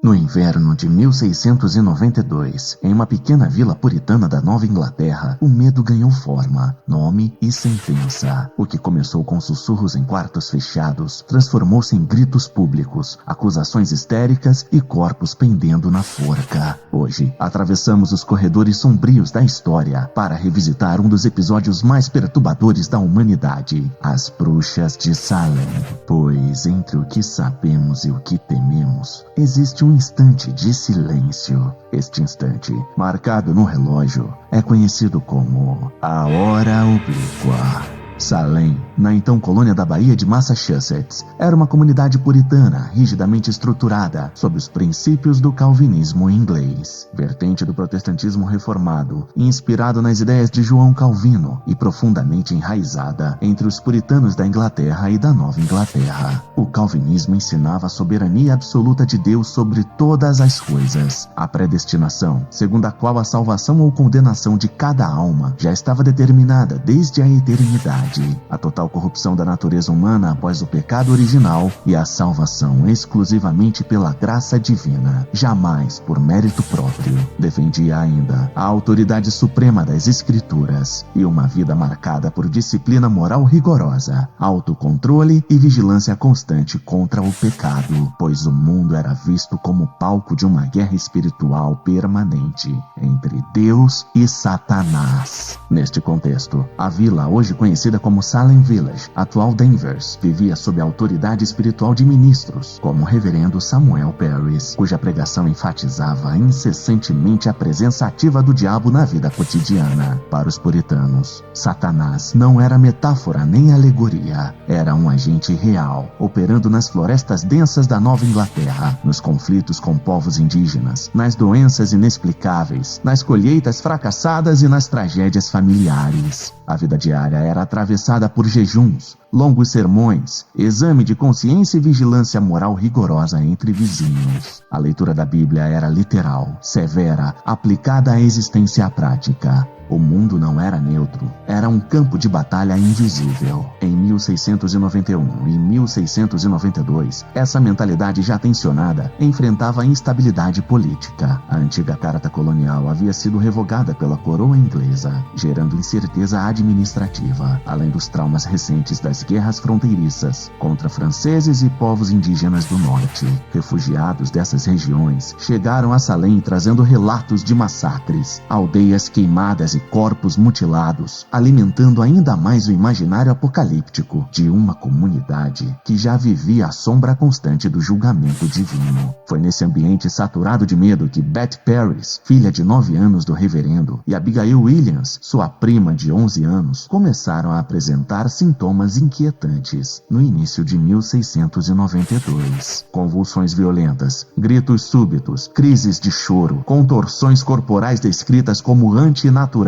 No inverno de 1692, em uma pequena vila puritana da Nova Inglaterra, o medo ganhou forma, nome e sentença. O que começou com sussurros em quartos fechados, transformou-se em gritos públicos, acusações histéricas e corpos pendendo na forca. Hoje, atravessamos os corredores sombrios da história para revisitar um dos episódios mais perturbadores da humanidade, as Bruxas de Salem. Pois entre o que sabemos e o que tememos, existe um instante de silêncio. Este instante, marcado no relógio, é conhecido como a Hora Oblíqua. Salem, na então colônia da Baía de Massachusetts, era uma comunidade puritana rigidamente estruturada sob os princípios do calvinismo inglês, vertente do protestantismo reformado, inspirado nas ideias de João Calvino e profundamente enraizada entre os puritanos da Inglaterra e da Nova Inglaterra. O calvinismo ensinava a soberania absoluta de Deus sobre todas as coisas, a predestinação, segundo a qual a salvação ou condenação de cada alma já estava determinada desde a eternidade, a total corrupção da natureza humana após o pecado original e a salvação exclusivamente pela graça divina, jamais por mérito próprio. Defendia ainda a autoridade suprema das Escrituras e uma vida marcada por disciplina moral rigorosa, autocontrole e vigilância constante contra o pecado, pois o mundo era visto como palco de uma guerra espiritual permanente entre Deus e Satanás. Neste contexto, a vila, hoje conhecida como Salem Village, atual Danvers, vivia sob a autoridade espiritual de ministros, como o reverendo Samuel Parris, cuja pregação enfatizava incessantemente a presença ativa do diabo na vida cotidiana. Para os puritanos, Satanás não era metáfora nem alegoria, era um agente real, operando nas florestas densas da Nova Inglaterra, nos conflitos com povos indígenas, nas doenças inexplicáveis, nas colheitas fracassadas e nas tragédias familiares. A vida diária era atravessada por jejuns, longos sermões, exame de consciência e vigilância moral rigorosa entre vizinhos. A leitura da Bíblia era literal, severa, aplicada à existência prática. O mundo não era neutro, era um campo de batalha invisível. Em 1691 e 1692, essa mentalidade já tensionada enfrentava a instabilidade política. A antiga carta colonial havia sido revogada pela coroa inglesa, gerando incerteza administrativa, além dos traumas recentes das guerras fronteiriças contra franceses e povos indígenas do norte. Refugiados dessas regiões chegaram a Salem trazendo relatos de massacres, aldeias queimadas e corpos mutilados, alimentando ainda mais o imaginário apocalíptico de uma comunidade que já vivia à sombra constante do julgamento divino. Foi nesse ambiente saturado de medo que Beth Parris, filha de 9 anos do reverendo, e Abigail Williams, sua prima de 11 anos, começaram a apresentar sintomas inquietantes no início de 1692. Convulsões violentas, gritos súbitos, crises de choro, contorções corporais descritas como antinaturais,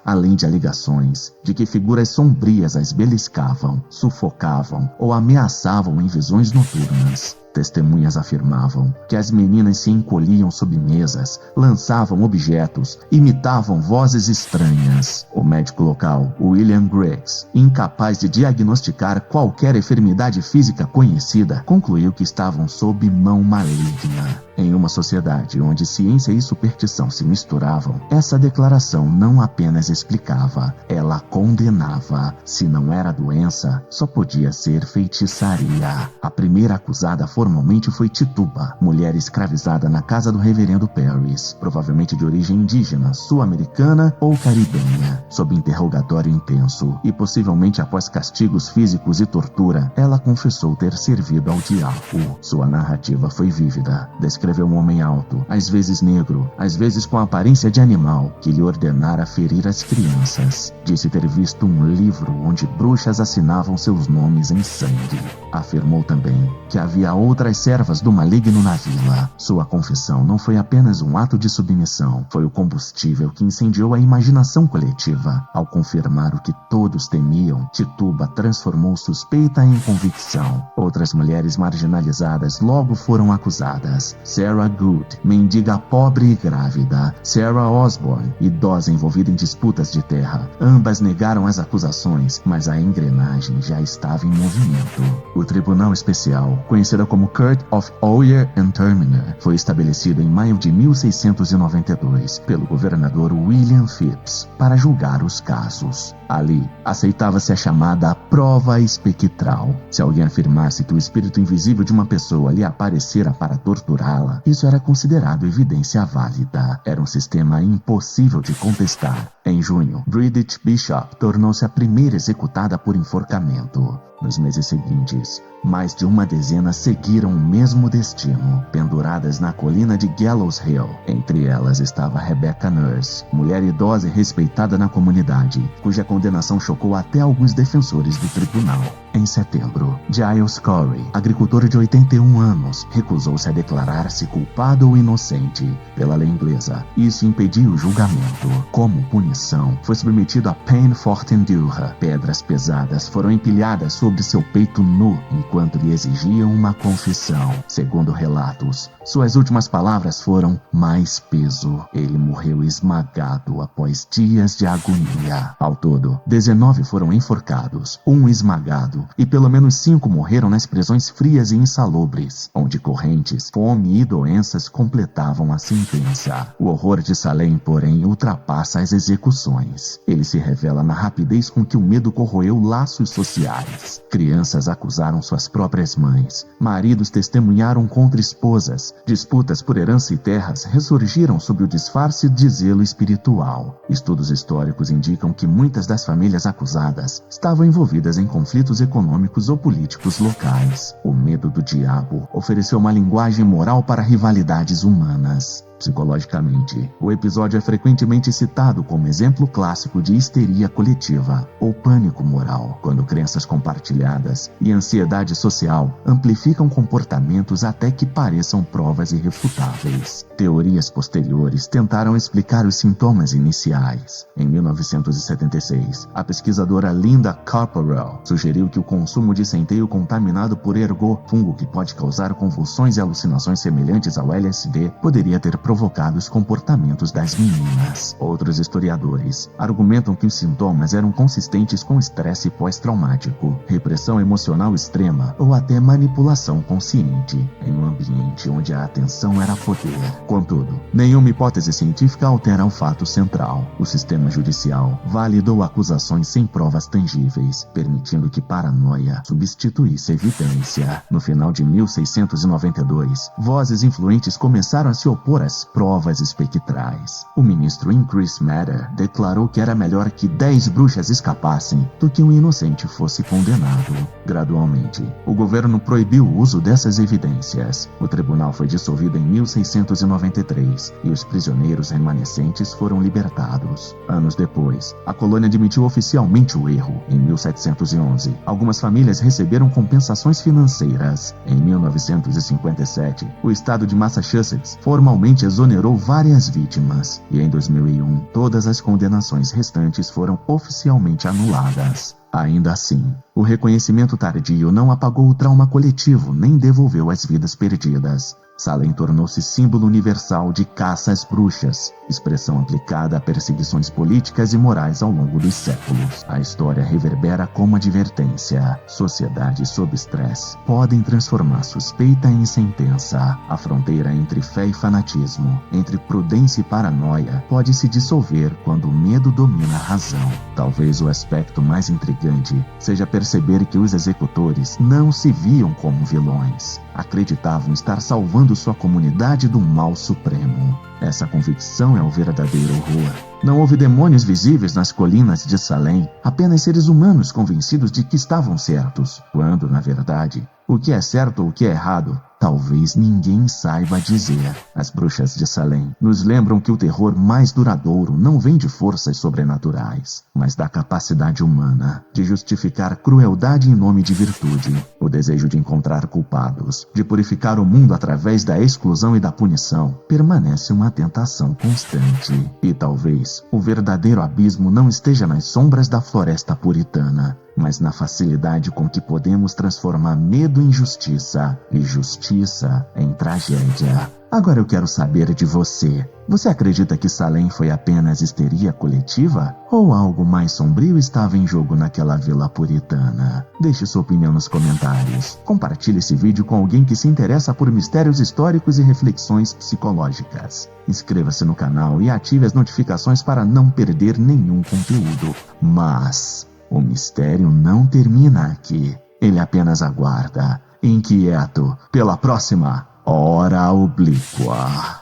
além de alegações de que figuras sombrias as beliscavam, sufocavam ou ameaçavam em visões noturnas. Testemunhas afirmavam que as meninas se encolhiam sob mesas, lançavam objetos, imitavam vozes estranhas. O médico local, William Griggs, incapaz de diagnosticar qualquer enfermidade física conhecida, concluiu que estavam sob mão maligna. Em uma sociedade onde ciência e superstição se misturavam, essa declaração não apenas explicava, ela condenava. Se não era doença, só podia ser feitiçaria. A primeira acusada formalmente foi Tituba, mulher escravizada na casa do reverendo Parris, provavelmente de origem indígena, sul-americana ou caribenha. Sob interrogatório intenso e possivelmente após castigos físicos e tortura, ela confessou ter servido ao diabo. Sua narrativa foi vívida. Descreveu um homem alto, às vezes negro, às vezes com a aparência de animal, que lhe ordenara ferir as crianças. Disse ter visto um livro onde bruxas assinavam seus nomes em sangue. Afirmou também que havia outras servas do maligno na vila. Sua confissão não foi apenas um ato de submissão, foi o combustível que incendiou a imaginação coletiva. Ao confirmar o que todos temiam, Tituba transformou suspeita em convicção. Outras mulheres marginalizadas logo foram acusadas. Sarah Good, mendiga pobre e grávida. Sarah Osborne, idosa envolvida em disputas de terra. Ambas negaram as acusações, mas a engrenagem já estava em movimento. O Tribunal Especial, conhecida como como Court of Oyer and Terminer foi estabelecido em maio de 1692 pelo governador William Phips para julgar os casos. Ali, aceitava-se a chamada prova espectral. Se alguém afirmasse que o espírito invisível de uma pessoa lhe aparecera para torturá-la, isso era considerado evidência válida. Era um sistema impossível de contestar. Em junho, Bridget Bishop tornou-se a primeira executada por enforcamento. Nos meses seguintes, mais de uma dezena seguiram o mesmo destino, penduradas na colina de Gallows Hill. Entre elas estava Rebecca Nurse, mulher idosa e respeitada na comunidade, cuja condenação chocou até alguns defensores do tribunal. Em setembro, Giles Corey, agricultor de 81 anos, recusou-se a declarar-se culpado ou inocente pela lei inglesa. Isso impediu o julgamento. Como punição, foi submetido a peine forte endure. Pedras pesadas foram empilhadas sobre seu peito nu, enquanto lhe exigiam uma confissão. Segundo relatos, suas últimas palavras foram mais peso. Ele morreu esmagado após dias de agonia. Ao todo, 19 foram enforcados, um esmagado, e pelo menos 5 morreram nas prisões frias e insalubres, onde correntes, fome e doenças completavam a sentença. O horror de Salem, porém, ultrapassa as execuções. Ele se revela na rapidez com que o medo corroeu laços sociais. Crianças acusaram suas próprias mães, maridos testemunharam contra esposas, disputas por herança e terras ressurgiram sob o disfarce de zelo espiritual. Estudos históricos indicam que muitas das famílias acusadas estavam envolvidas em conflitos econômicos ou políticos locais. O medo do diabo ofereceu uma linguagem moral para rivalidades humanas. Psicologicamente, o episódio é frequentemente citado como exemplo clássico de histeria coletiva ou pânico moral, quando crenças compartilhadas e ansiedade social amplificam comportamentos até que pareçam provas irrefutáveis. Teorias posteriores tentaram explicar os sintomas iniciais. Em 1976, a pesquisadora Linda Corporell sugeriu que o consumo de centeio contaminado por ergot, fungo que pode causar convulsões e alucinações semelhantes ao LSD, poderia ter provocado os comportamentos das meninas. Outros historiadores argumentam que os sintomas eram consistentes com estresse pós-traumático, repressão emocional extrema ou até manipulação consciente, em um ambiente onde a atenção era poder. Contudo, nenhuma hipótese científica altera o fato central. O sistema judicial validou acusações sem provas tangíveis, permitindo que paranoia substituísse evidência. No final de 1692, vozes influentes começaram a se opor às provas espectrais. O ministro Increase Mather declarou que era melhor que 10 bruxas escapassem do que um inocente fosse condenado. Gradualmente, o governo proibiu o uso dessas evidências. O tribunal foi dissolvido em 1693 e os prisioneiros remanescentes foram libertados. Anos depois, a colônia admitiu oficialmente o erro. Em 1711, algumas famílias receberam compensações financeiras. Em 1957, o estado de Massachusetts formalmente exonerou várias vítimas, e em 2001, todas as condenações restantes foram oficialmente anuladas. Ainda assim, o reconhecimento tardio não apagou o trauma coletivo nem devolveu as vidas perdidas. Salem tornou-se símbolo universal de caça às bruxas, expressão aplicada a perseguições políticas e morais ao longo dos séculos. A história reverbera como advertência. Sociedades sob estresse podem transformar suspeita em sentença. A fronteira entre fé e fanatismo, entre prudência e paranoia, pode se dissolver quando o medo domina a razão. Talvez o aspecto mais intrigante seja perceber que os executores não se viam como vilões. Acreditavam estar salvando sua comunidade do mal supremo. Essa convicção é o verdadeiro horror. Não houve demônios visíveis nas colinas de Salem, apenas seres humanos convencidos de que estavam certos, quando, na verdade, o que é certo ou o que é errado, talvez ninguém saiba dizer. As bruxas de Salem nos lembram que o terror mais duradouro não vem de forças sobrenaturais, mas da capacidade humana de justificar crueldade em nome de virtude, o desejo de encontrar culpados, de purificar o mundo através da exclusão e da punição, permanece uma tentação constante. E talvez o verdadeiro abismo não esteja nas sombras da floresta puritana, mas na facilidade com que podemos transformar medo em justiça e justiça em tragédia. Agora eu quero saber de você. Você acredita que Salem foi apenas histeria coletiva? Ou algo mais sombrio estava em jogo naquela vila puritana? Deixe sua opinião nos comentários. Compartilhe esse vídeo com alguém que se interessa por mistérios históricos e reflexões psicológicas. Inscreva-se no canal e ative as notificações para não perder nenhum conteúdo. Mas o mistério não termina aqui. Ele apenas aguarda, inquieto, pela próxima Hora Oblíqua.